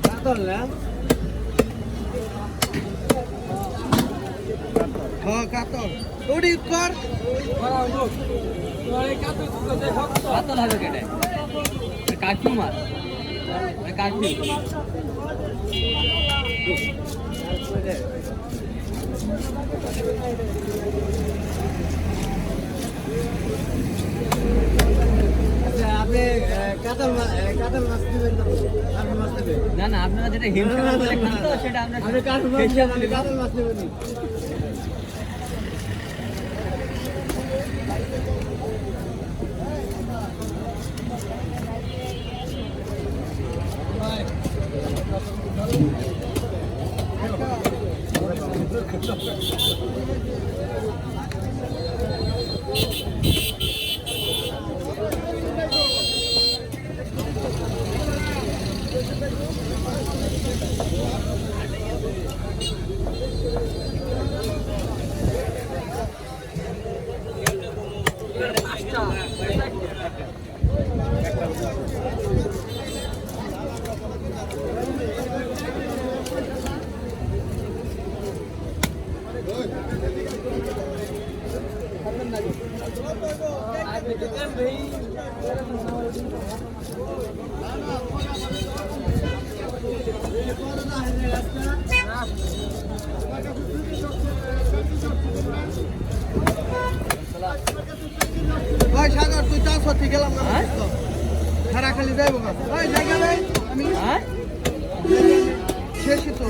কাতল না? হ্যাঁ কাতল। ওডি কর। কাতল হবে কেটে কাটু মাছ কাটু আপনি কাতল মাছ দিবেন মাছ দেবেন না না আপনারা যেটা হিমশিম বলে খান তো সেটা আমরা কাতল মাছ নেবেন ভাই সাগর তুই চাষ হচ্ছে গেলাম না খালি যাইব না জায়গা নাই আমি শেষই তো